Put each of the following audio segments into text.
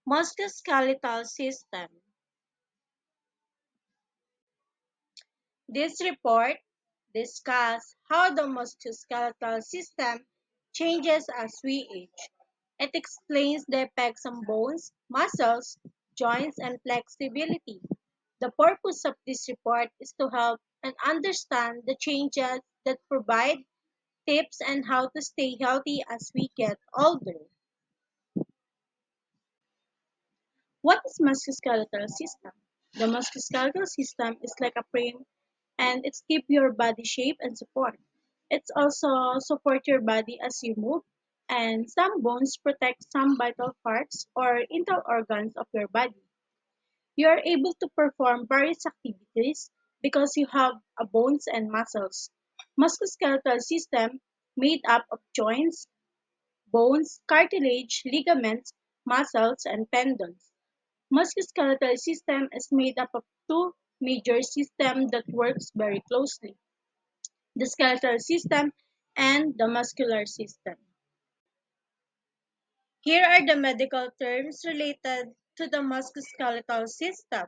Musculoskeletal system. This report discusses how the musculoskeletal system changes as we age. It explains the effects on bones, muscles, joints, and flexibility. The purpose of this report is to help and understand the changes that provide tips on how to stay healthy as we get older. What is musculoskeletal system? The musculoskeletal system is like a frame and it's keep your body shape and support. It's also support your body as you move and some bones protect some vital parts or internal organs of your body. You are able to perform various activities because you have a bones and muscles. Musculoskeletal system made up of joints, bones, cartilage, ligaments, muscles, and tendons. Musculoskeletal system is made up of two major systems that works very closely, the skeletal system and the muscular system. Here are the medical terms related to the musculoskeletal system.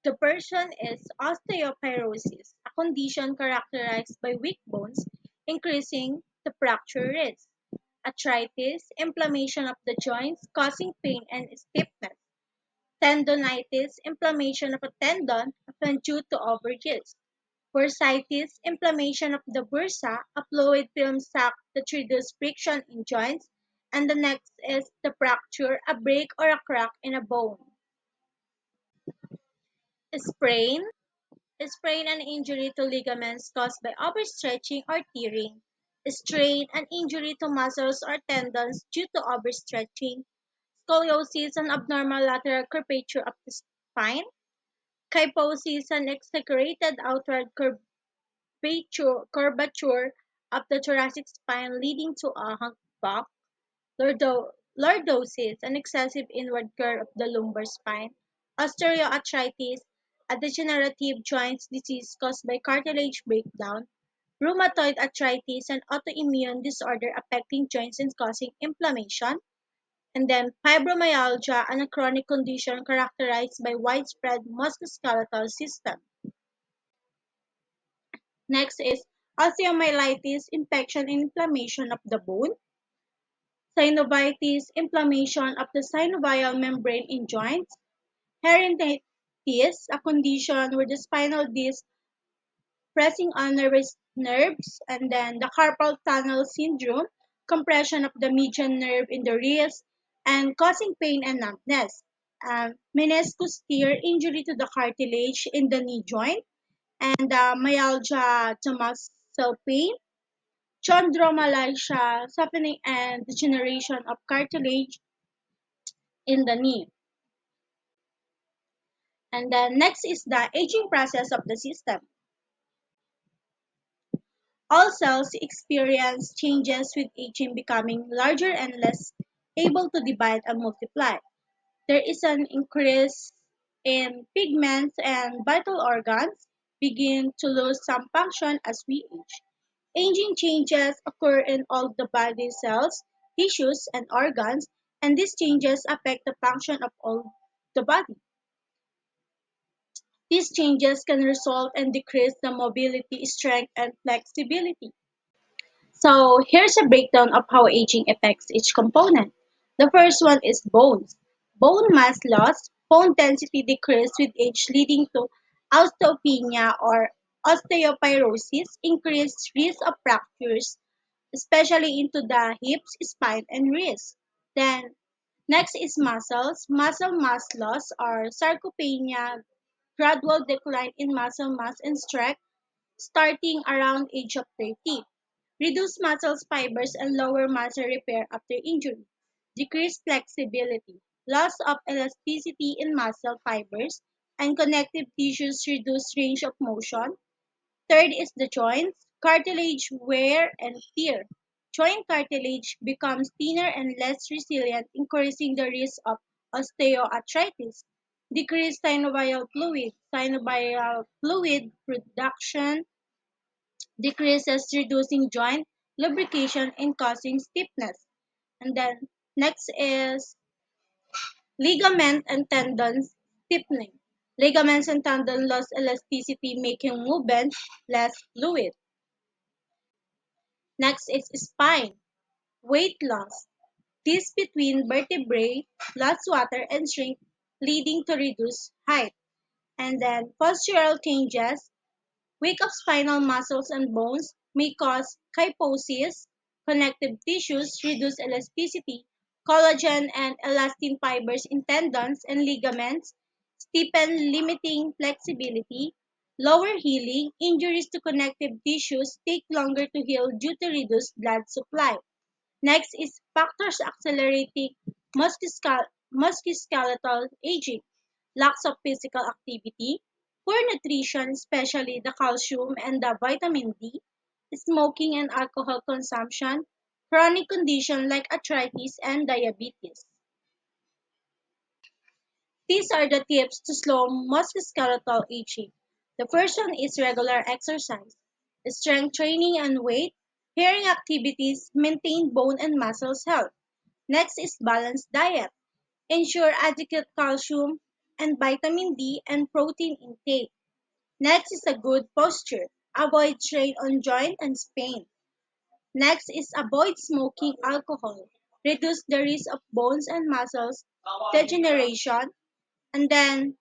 The person is osteoporosis, a condition characterized by weak bones, increasing the fracture risk. Arthritis, inflammation of the joints, causing pain and stiffness. Tendonitis, inflammation of a tendon, often due to overuse. Bursitis, inflammation of the bursa, a fluid film sac that reduces friction in joints. And the next is the fracture, a break or a crack in a bone. Sprain, sprain and injury to ligaments caused by overstretching or tearing. Strain and injury to muscles or tendons due to overstretching. Scoliosis and abnormal lateral curvature of the spine. Kyphosis and exaggerated outward curvature of the thoracic spine leading to a humpback. Lordosis, an excessive inward curve of the lumbar spine. Osteoarthritis, a degenerative joint disease caused by cartilage breakdown. Rheumatoid arthritis, an autoimmune disorder affecting joints and causing inflammation. And then fibromyalgia, a chronic condition characterized by widespread musculoskeletal system. Next is osteomyelitis, infection and inflammation of the bone. Synovitis, inflammation of the synovial membrane in joints. Herniatis, a condition where the spinal disc pressing on nerves. And then the carpal tunnel syndrome, compression of the median nerve in the wrist and causing pain and numbness. Meniscus tear, injury to the cartilage in the knee joint. And myalgia to muscle pain. Chondromalacia, softening and degeneration of cartilage in the knee. And then next is the aging process of the system. All cells experience changes with aging, becoming larger and less able to divide and multiply. There is an increase in pigments and vital organs begin to lose some function as we age. Aging changes occur in all the body cells, tissues, and organs, and these changes affect the function of all the body. These changes can result in decrease the mobility, strength, and flexibility. So here's a breakdown of how aging affects each component. The first one is bones. Bone mass loss, bone density decrease with age leading to osteopenia or osteoporosis, increased risk of fractures, especially into the hips, spine, and wrist. Then next is muscles. Muscle mass loss or sarcopenia, gradual decline in muscle mass and strength starting around age of 30. Reduce muscle fibers and lower muscle repair after injury. Decrease flexibility. Loss of elasticity in muscle fibers and connective tissues reduce range of motion. Third is the joints. Cartilage wear and tear. Joint cartilage becomes thinner and less resilient, increasing the risk of osteoarthritis. Decreased synovial fluid. Synovial fluid production decreases, reducing joint lubrication and causing stiffness. And then next is ligament and tendon stiffening. Ligaments and tendon lose elasticity, making movement less fluid. Next is spine, weight loss. Discs between vertebrae lost water and shrink, leading to reduced height. And then postural changes, weak of spinal muscles and bones may cause kyphosis, connective tissues reduce elasticity, collagen and elastin fibers in tendons and ligaments stiffen, limiting flexibility, lower healing, injuries to connective tissues take longer to heal due to reduced blood supply. Next is factors accelerating musculoskeletal aging, lack of physical activity, poor nutrition, especially the calcium and the vitamin D, smoking and alcohol consumption, chronic conditions like arthritis and diabetes. These are the tips to slow musculoskeletal aging. The first one is regular exercise, strength training and weight, pairing activities maintain bone and muscles health. Next is balanced diet. Ensure adequate calcium and vitamin D and protein intake. Next is a good posture. Avoid strain on joint and pain. Next is avoid smoking alcohol. Reduce the risk of bones and muscles degeneration. And then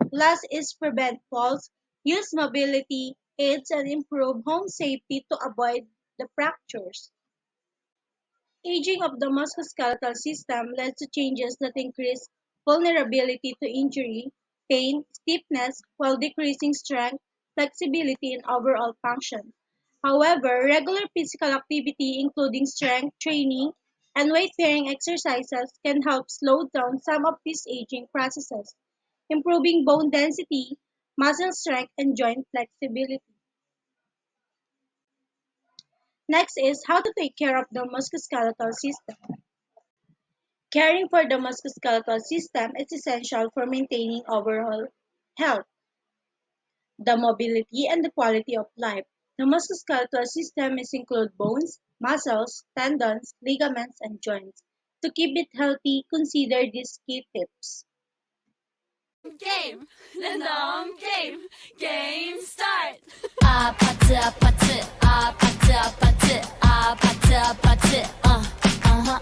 last is prevent falls. Use mobility aids and improve home safety to avoid the fractures. Aging of the musculoskeletal system led to changes that increase vulnerability to injury, pain, stiffness, while decreasing strength, flexibility, and overall function. However, regular physical activity, including strength training and weight-bearing exercises, can help slow down some of these aging processes, improving bone density, muscle strength, and joint flexibility. Next is how to take care of the musculoskeletal system. Caring for the musculoskeletal system is essential for maintaining overall health, the mobility, and the quality of life. The musculoskeletal system is include bones, muscles, tendons, ligaments, and joints. To keep it healthy, consider these key tips. Game, random game, game start. Apatı apatı, apatı apatı, apatı apatı, uh-huh.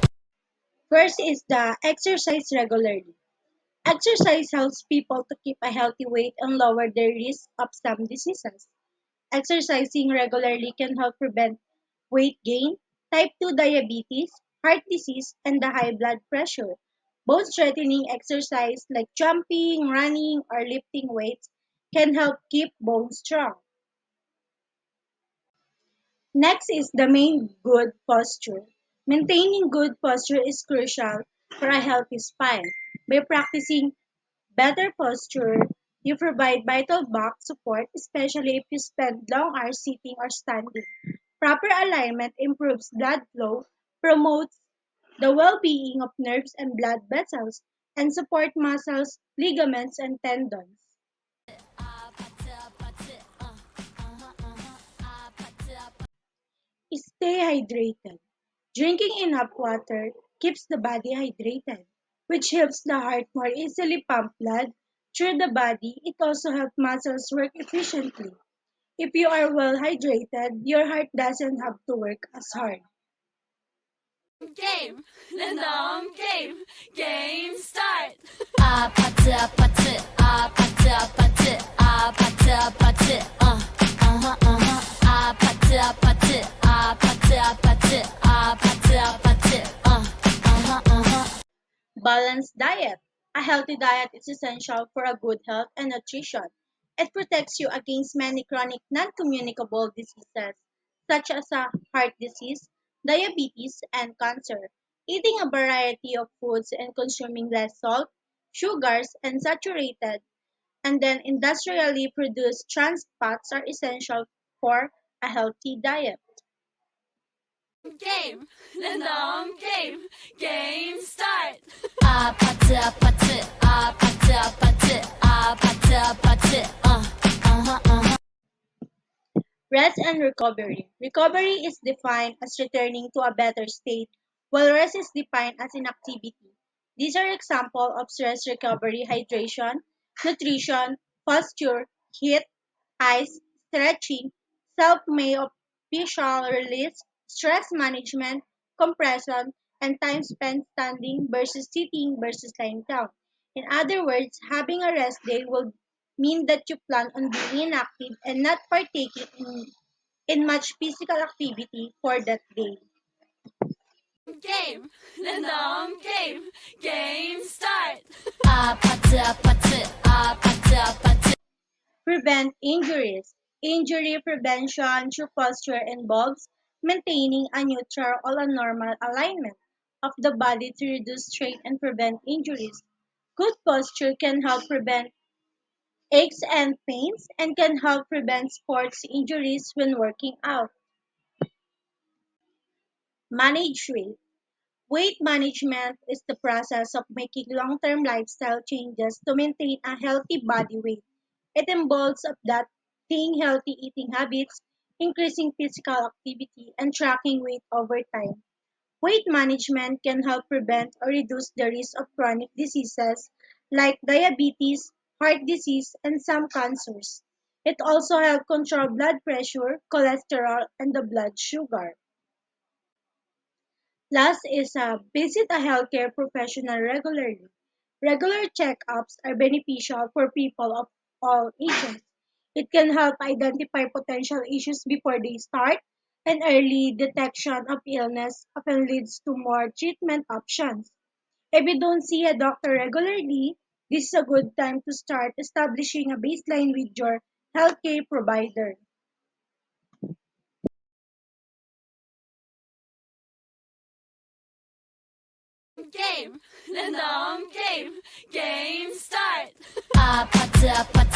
First is the exercise regularly. Exercise helps people to keep a healthy weight and lower their risk of some diseases. Exercising regularly can help prevent weight gain, type 2 diabetes, heart disease, and the high blood pressure. Bone strengthening exercise like jumping, running, or lifting weights can help keep bones strong. Next is the main good posture. Maintaining good posture is crucial for a healthy spine. By practicing better posture, you provide vital back support, especially if you spend long hours sitting or standing. Proper alignment improves blood flow, promotes the well-being of nerves and blood vessels, and support muscles, ligaments, and tendons. Apatı apatı, apatı apatı. Stay hydrated. Drinking enough water keeps the body hydrated, which helps the heart more easily pump blood through the body. It also helps muscles work efficiently. If you are well hydrated, your heart doesn't have to work as hard. Game, random game, game start. Apatı apatı, apatı apatı, apatı apatı, apatı apatı, apatı apatı, apatı apatı, Balanced diet. A healthy diet is essential for a good health and nutrition. It protects you against many chronic non-communicable diseases such as heart disease, diabetes, and cancer. Eating a variety of foods and consuming less salt, sugars, and saturated and then industrially produced trans fats are essential for a healthy diet. game, random game, game start. Apatı apatı, apatı apatı, apatı apatı, Rest and recovery. Recovery is defined as returning to a better state while rest is defined as inactivity. These are examples of stress recovery: hydration, nutrition, posture, heat, ice, stretching, self-myofascial release, stress management, compression, and time spent standing versus sitting versus lying down. In other words, having a rest day will mean that you plan on being inactive and not partaking in much physical activity for that day. Game. Game. Game start. 아파트 아파트 아파트 아파트. Prevent injuries. Injury prevention through posture involves maintaining a neutral or a normal alignment of the body to reduce strain and prevent injuries. Good posture can help prevent aches and pains and can help prevent sports injuries when working out. Manage weight. Weight management is the process of making long-term lifestyle changes to maintain a healthy body weight. It involves adapting healthy eating habits, increasing physical activity, and tracking weight over time. Weight management can help prevent or reduce the risk of chronic diseases like diabetes, heart disease, and some cancers. It also helps control blood pressure, cholesterol, and the blood sugar. Last is visit a healthcare professional regularly. Regular checkups are beneficial for people of all ages. It can help identify potential issues before they start, and early detection of illness often leads to more treatment options. If you don't see a doctor regularly, this is a good time to start establishing a baseline with your healthcare provider. Game. Game. Game start. 아파트 아파트